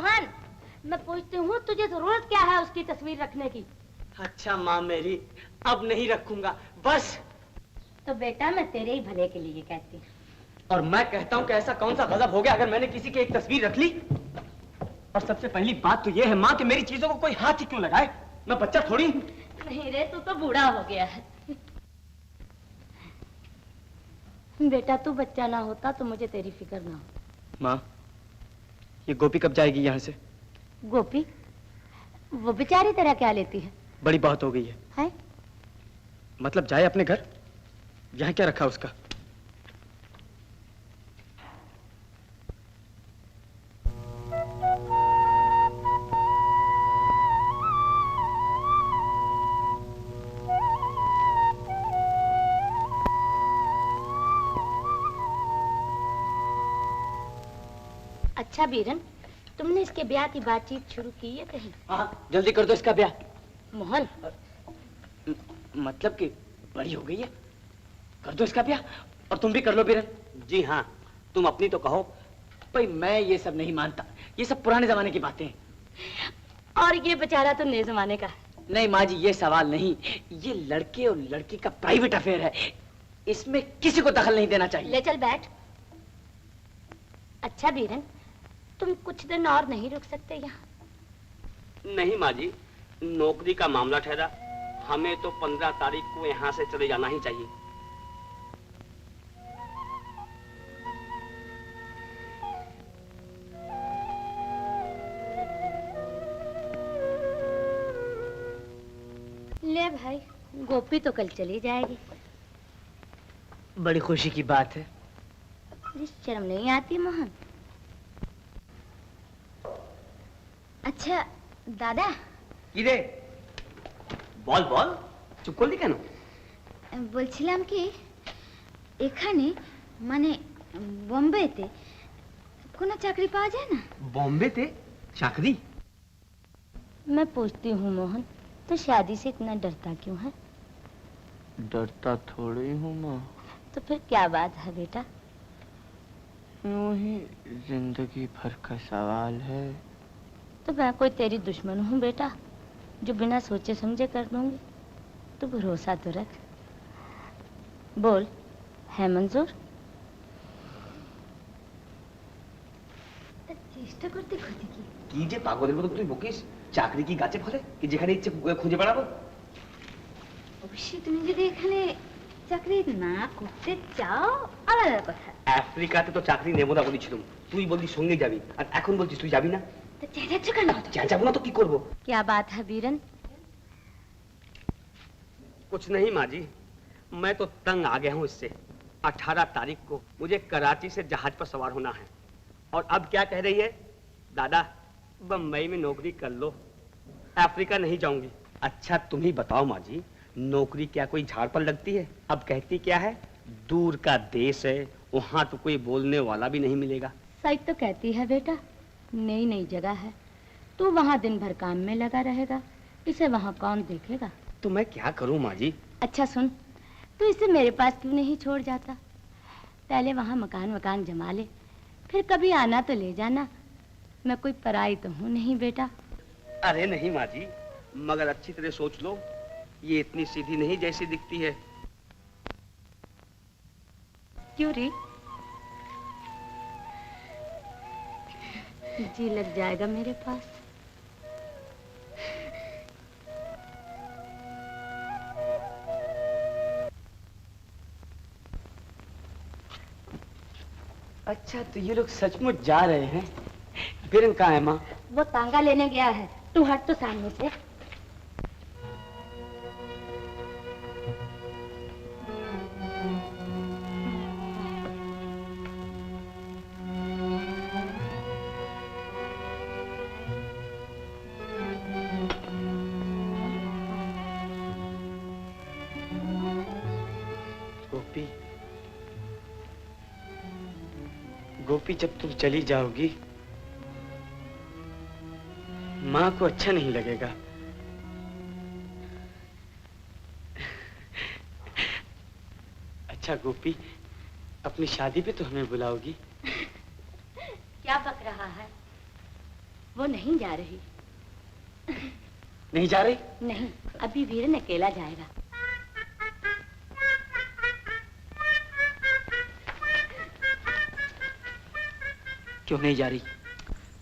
मोहन, मैं पूछती हूँ तुझे जरूरत क्या है उसकी तस्वीर रखने की? अच्छा माँ मेरी, अब नहीं रखूंगा बस। तो बेटा मैं तेरे ही भले के लिए कहती हूँ। और मैं कहता हूँ कि ऐसा कौन सा गजब हो गया अगर मैंने किसी की एक तस्वीर रख ली? और सबसे पहली बात तो ये है माँ कि मेरी चीजों को कोई हाथ ही क्यों लगाए? मैं बच्चा थोड़ी। नहीं रे, तू तो बूढ़ा हो गया है। बेटा तू बच्चा ना होता तो मुझे तेरी फिक्र ना हो। माँ, ये गोपी कब जाएगी यहाँ से? गोपी? वो बेचारी तेरा क्या लेती है? बड़ी बात हो गई है। है? मतलब जाए अपने घर? यहाँ क्या रखा उसका? अच्छा बीरन, तुमने इसके ब्याह की बातचीत शुरू की है कहीं? हाँ, जल्दी कर दो इसका ब्याह। मोहन, मतलब कि बड़ी हो गई है, कर दो इसका ब्याह। और तुम भी कर लो बीरन। जी हाँ, तुम अपनी तो कहो। भाई मैं ये सब नहीं मानता, ये सब पुराने जमाने की बातें हैं। और ये बेचारा तो नए जमाने का। नहीं माँ जी, ये सवाल नहीं, ये लड़के और लड़की का प्राइवेट अफेयर है, इसमें किसी को दखल नहीं देना चाहिए। ले चल बैठ। अच्छा बीरन, तुम कुछ दिन और नहीं रुक सकते यहाँ? नहीं माँ जी, नौकरी का मामला ठहरा, हमें तो 15 तारीख को यहाँ से चले जाना ही चाहिए। ले भाई, गोपी तो कल चली जाएगी। बड़ी खुशी की बात है। शर्म नहीं आती मोहन? अच्छा दादा। কিরে বল বল, চুপ করলি কেন? বলছিলাম কি এখানে মানে বোম্বেতে কোনো চাকরি পাওয়া যায় না? बॉम्बे चाकरी? मैं पूछती हूँ मोहन, तो शादी से इतना डरता क्यों है? डरता थोड़ी हूँ माँ। तो फिर क्या बात है बेटा? यूं ही जिंदगी भर का सवाल है। तो मैं कोई तेरी दुश्मन हूँ बेटा, जो बिना सोचे समझे कर दूंगी? तो भरोसा तो रख। बोल, है मंजूर? চেষ্টা করতে ক্ষতি কি? কি যে পাগলের মতো তুই বকিস, চাকরি কি গাছে ফলে কি যেখানে ইচ্ছে খুঁজে বেড়াবো? অবশ্যই তুমি যদি এখানে চাকরি না করতে চাও আলাদা কথা। আফ্রিকাতে তো চাকরি নেব না বলেছিলাম, তুই বললি সঙ্গে যাবি, আর এখন বলছিস তুই যাবি না। तो চেঁচাচ্ছ কেন? চেঁচাবো না তো কি করবো? क्या बात है बीरन? कुछ नहीं माँ जी, मैं तो तंग आ गया हूँ इससे। 18 तारीख को मुझे कराची से जहाज पर सवार होना है, और अब क्या कह रही है? दादा बम्बई में नौकरी कर लो, अफ्रीका नहीं जाऊंगी। अच्छा तुम ही बताओ माँ जी, नौकरी क्या कोई झाड़ पर लगती है? अब कहती क्या है, दूर का देश है, वहाँ तो कोई बोलने वाला भी नहीं मिलेगा। सही तो कहती है बेटा, नई नई जगह है, तू वहाँ दिन भर काम में लगा रहेगा, इसे वहाँ कौन देखेगा? तो मैं क्या करूँ माँ जी? अच्छा सुन, तू इसे मेरे पास क्यों नहीं छोड़ जाता? पहले वहाँ मकान जमा ले, फिर कभी आना तो ले जाना। मैं कोई पराई तो हूँ नहीं बेटा। अरे नहीं माँ जी, मगर अच्छी तरह सोच लो, ये इतनी सीधी नहीं जैसी दिखती है। क्यों री? जी लग जाएगा मेरे पास। अच्छा तो ये लोग सचमुच जा रहे हैं? बीरन कहाँ है माँ? वो तांगा लेने गया है, तू हट तो सामने से। गोपी जब तुम चली जाओगी माँ को अच्छा नहीं लगेगा। अच्छा गोपी, अपनी शादी पे तो हमें बुलाओगी? क्या बक रहा है? वो नहीं जा रही। नहीं जा रही? नहीं, अभी वीरन अकेला जाएगा। क्यों नहीं जा रही?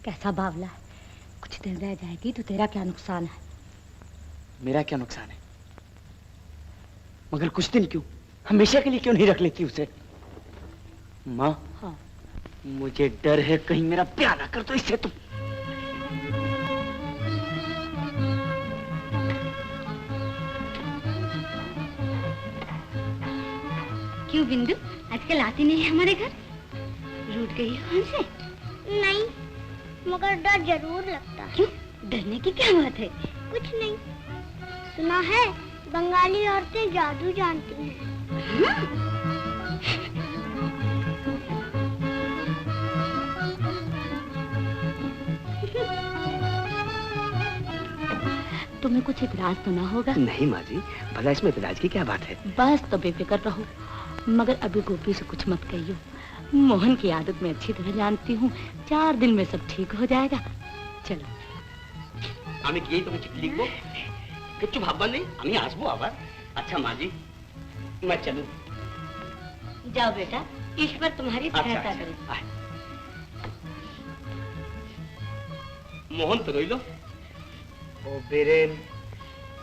कैसा बावला है, कुछ दिन रह जाएगी तो तेरा क्या नुकसान है? मेरा क्या नुकसान है? मगर कुछ दिन क्यों, हमेशा के लिए क्यों नहीं रख लेती उसे? माँ, हाँ। मुझे डर है कहीं मेरा प्यार ना कर दो इससे तुम। क्यों बिंदु, आजकल आती नहीं है हमारे घर? रूठ गई है हमसे? नहीं, मगर डर जरूर लगता है। क्यों, डरने की क्या बात है? कुछ नहीं, सुना है बंगाली औरतें जादू जानती हैं। तुम्हें कुछ इतराज तो ना होगा? नहीं माँ जी, भला इसमें इतराज की क्या बात है? बस तो बेफिक्र रहो, मगर अभी गोपी से कुछ मत कहियो। मोहन की आदत मैं अच्छी तरह जानती हूँ, 4 दिन में सब ठीक हो जाएगा। चलो। আমি গিয়েই তোকে চিঠি লিখবো, কিচ্ছু ভাববার নেই, আমি আসবো আবার। আচ্ছা माँ जी, मैं चलूं? जाओ बेटा, ईश्वर तुम्हारी सहायता करे। मोहन तो रोइलो। ओ बीरेन,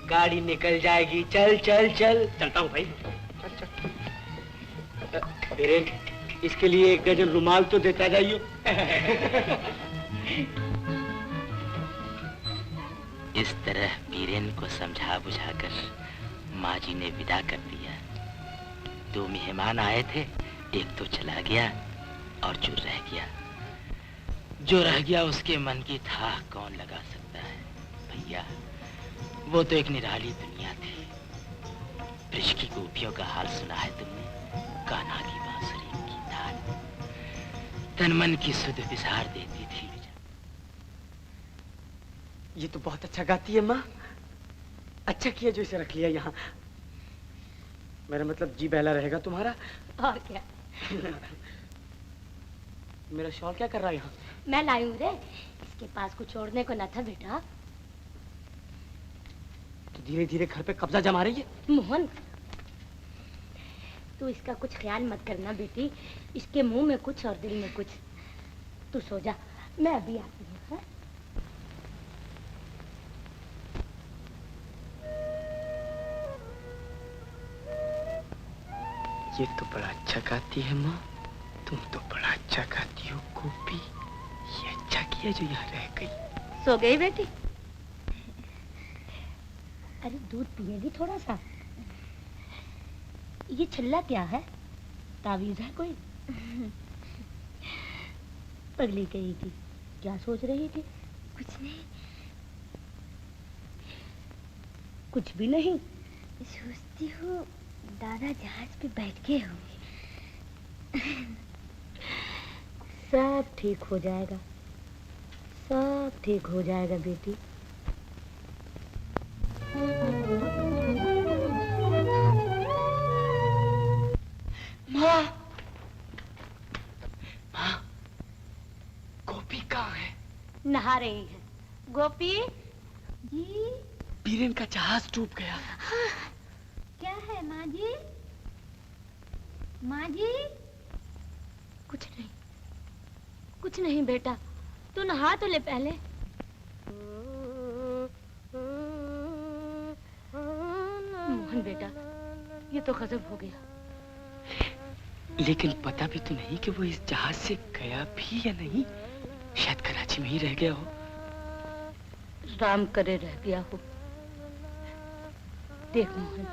गाड़ी निकल जाएगी, चल चल चल। चलता हूँ भाई। बीरेन, इसके लिए 1 डजन रुमाल तो देता जाइयो। इस तरह बीरेन को समझा बुझाकर माँ जी ने विदा कर दिया। 2 मेहमान आए थे, एक तो चला गया और जो रह गया, उसके मन की था कौन लगा सकता है भैया। वो तो एक निराली दुनिया थी। ब्रिज की गोपियों का हाल सुना है तुमने? कान्हा की बांसुरी की ताल तन मन की सुध विसार देती थी। ये तो बहुत अच्छा गाती है माँ। अच्छा किया जो इसे रख लिया यहाँ। मेरा मतलब जी बहला रहेगा तुम्हारा। और क्या? मेरा शॉल क्या कर रहा है यहाँ? मैं लाई हूँ रे, इसके पास कुछ छोड़ने को न था बेटा। तो धीरे धीरे घर पे कब्जा जमा रही है। मोहन, तू इसका कुछ ख्याल मत करना बेटी, इसके मुंह में कुछ और दिल में कुछ। तू सो जा, मैं अभी आती हूँ। हाँ? ये तो बड़ा अच्छा गाती है माँ, तुम तो बड़ा अच्छा गाती हो गोपी। ये अच्छा किया जो यहाँ रह गई। सो गई बेटी? अरे दूध पिएगी थोड़ा सा? ये छल्ला क्या है? तावीज है कोई? पगली गई थी, क्या सोच रही थी? कुछ नहीं। कुछ भी नहीं? सोचती हूँ दादा जहाज पे बैठ गए होंगे। सब ठीक हो जाएगा, सब ठीक हो जाएगा बेटी। माँ, माँ, गोपी कहाँ है? नहा रही है। गोपी जी? बीरेन का जहाज डूब गया। हाँ। क्या है माँ जी? माँ जी? कुछ नहीं, कुछ नहीं बेटा, तू नहा तो ले पहले। मोहन बेटा, ये तो गजब हो गया। लेकिन पता भी तो नहीं कि वो इस जहाज से गया भी या नहीं। शायद कराची में ही रह गया हो। राम करे रह गया हो। देख मोहन,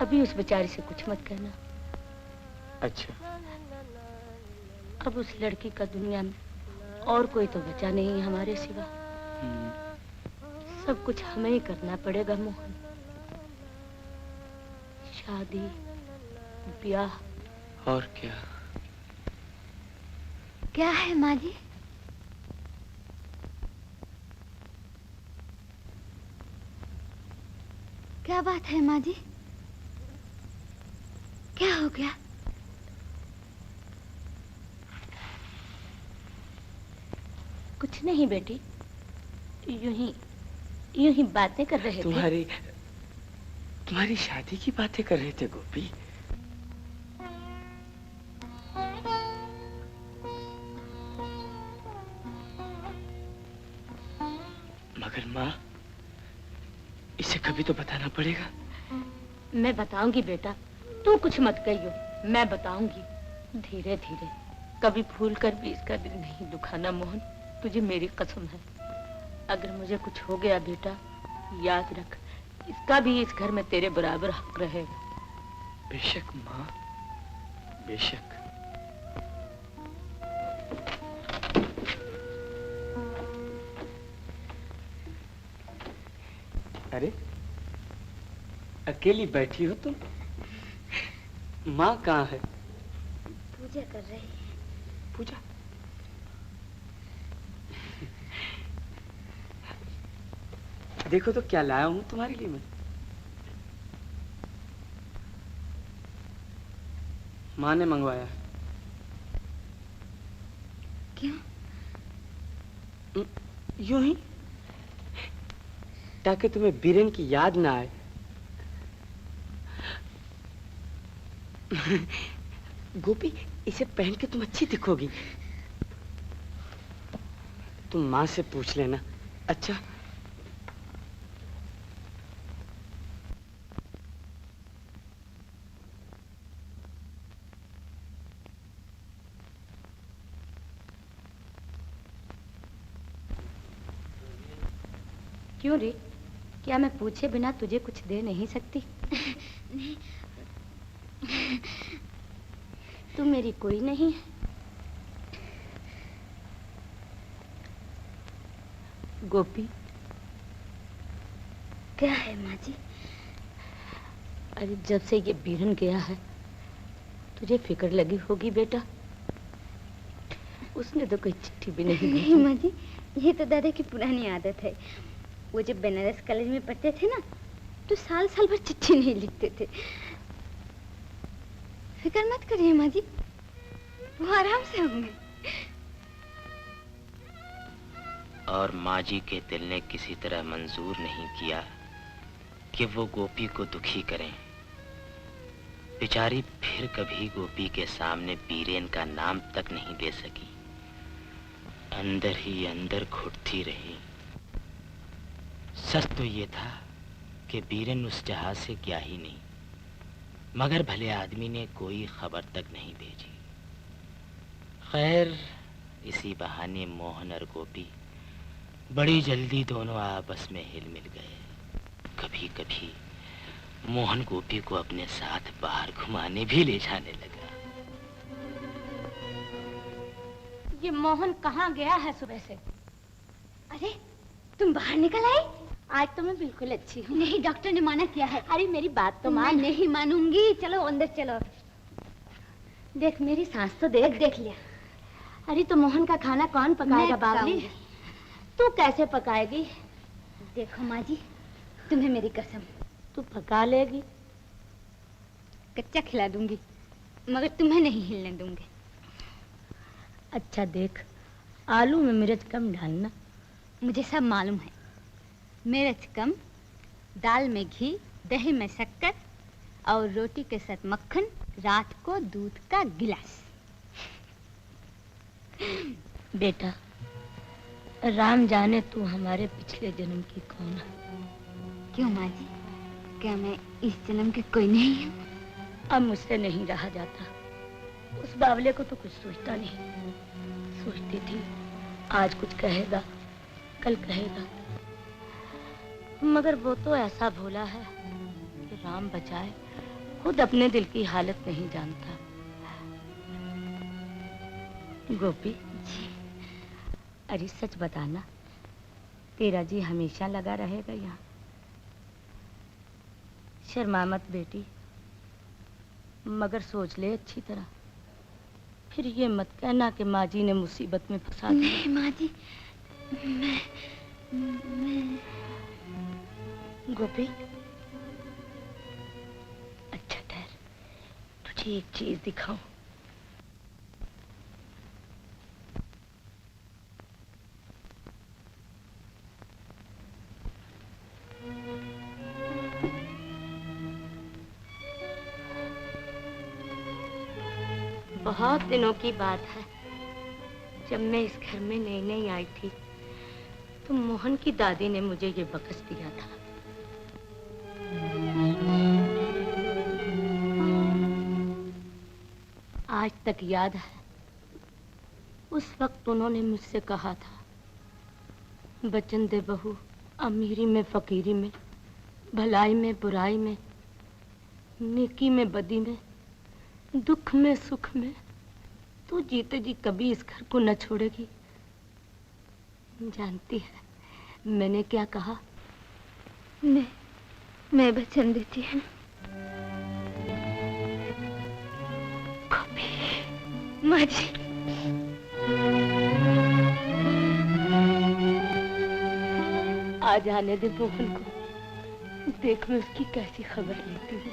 अभी उस बेचारी से कुछ मत कहना। अच्छा। अब उस लड़की का दुनिया में और कोई तो बचा नहीं हमारे सिवा। सब कुछ हमें ही करना पड़ेगा मोहन। शादी, ब्याह। और क्या? क्या है माँ जी? क्या बात है माँ जी? क्या हो गया? कुछ नहीं बेटी, यूं ही बातें कर रहे थे। तुम्हारी शादी की बातें कर रहे थे गोपी। मगर माँ, इसे कभी तो बताना पड़ेगा। मैं बताऊंगी बेटा, तू कुछ मत कहियो, मैं बताऊंगी धीरे धीरे। कभी भूल कर भी इसका दिल नहीं दुखाना मोहन, तुझे मेरी कसम है। अगर मुझे कुछ हो गया बेटा, याद रख, इसका भी इस घर में तेरे बराबर हक रहेगा। बेशक माँ, बेशक। अरे, अकेली बैठी हो तुम? माँ कहाँ है? पूजा कर रही है। पूजा? देखो तो क्या लाया हूँ तुम्हारे लिए मैं। माँ ने मंगवाया। क्यों? यूं ही, ताकि तुम्हें बीरेन की याद ना आए। गोपी, इसे पहन के तुम अच्छी दिखोगी। तुम माँ से पूछ लेना, अच्छा? क्यों रे, क्या मैं पूछे बिना तुझे कुछ दे नहीं सकती? नहीं। तू मेरी कोई नहीं है? गोपी। क्या है माँ जी? अरे जब से ये बीरन गया है, तुझे फिक्र लगी होगी बेटा। उसने तो कोई चिट्ठी भी नहीं भेजी। नहीं माँ जी, ये तो दादा की पुरानी आदत है। वो जब बनारस कॉलेज में पढ़ते थे ना, तो साल साल भर चिट्ठी नहीं लिखते थे। फिक्र मत करिए माँ जी, वो आराम से होंगे। और माँ जी के दिल ने किसी तरह मंजूर नहीं किया कि वो गोपी को दुखी करें। बेचारी फिर कभी गोपी के सामने बीरेन का नाम तक नहीं ले सकी, अंदर ही अंदर घुटती रही। सच तो ये था कि बीरेन उस जहाज से गया ही नहीं, मगर भले आदमी ने कोई खबर तक नहीं भेजी। खैर, इसी बहाने मोहन और गोपी बड़ी जल्दी दोनों आपस में हिल मिल गए। कभी कभी मोहन गोपी को अपने साथ बाहर घुमाने भी ले जाने लगा। ये मोहन कहाँ गया है सुबह से? अरे, तुम बाहर निकल आई? आज तो मैं बिल्कुल अच्छी हूँ। नहीं, डॉक्टर ने मना किया है। अरे मेरी बात तो मान। मैं नहीं मानूंगी। चलो अंदर चलो। देख मेरी सांस तो देख। देख लिया। अरे तो मोहन का खाना कौन पकाएगा बावली? तू कैसे पकाएगी? देखो माँ जी, तुम्हें मेरी कसम, तू पका लेगी? कच्चा खिला दूंगी, मगर तुम्हें नहीं हिलने दूंगी। अच्छा देख, आलू में मिर्च कम डालना। मुझे सब मालूम है। मिर्च कम, दाल में घी, दही में शक्कर और रोटी के साथ मक्खन, रात को दूध का गिलास। बेटा, राम जाने तू हमारे पिछले जन्म की कौन है। क्यों माँ जी, क्या मैं इस जन्म की कोई नहीं हूँ? अब मुझसे नहीं रहा जाता। उस बावले को तो कुछ सोचता नहीं। सोचती थी आज कुछ कहेगा, कल कहेगा, मगर वो तो ऐसा भोला है कि राम बचाए खुद अपने दिल की हालत नहीं जानता। गोपी जी, अरे सच बताना, तेरा जी हमेशा लगा रहेगा यहाँ? शर्मा मत बेटी, मगर सोच ले अच्छी तरह। फिर ये मत कहना कि माँ जी ने मुसीबत में फंसा दिया। नहीं माँ जी, मैं गोपी, अच्छा ठहर, तुझे एक चीज दिखाऊं। बहुत दिनों की बात है, जब मैं इस घर में नई नई आई थी तो मोहन की दादी ने मुझे ये बकस दिया था। आज तक याद है, उस वक्त उन्होंने मुझसे कहा था, बचन दे बहू, अमीरी में फकीरी में, भलाई में बुराई में, नेकी में बदी में, दुख में सुख में तू जीते जी कभी इस घर को न छोड़ेगी। जानती है मैंने क्या कहा? मैं वचन देती हूँ। माँ जी, आज आने दे मोहन को, देख मैं उसकी कैसी खबर लेती हूँ।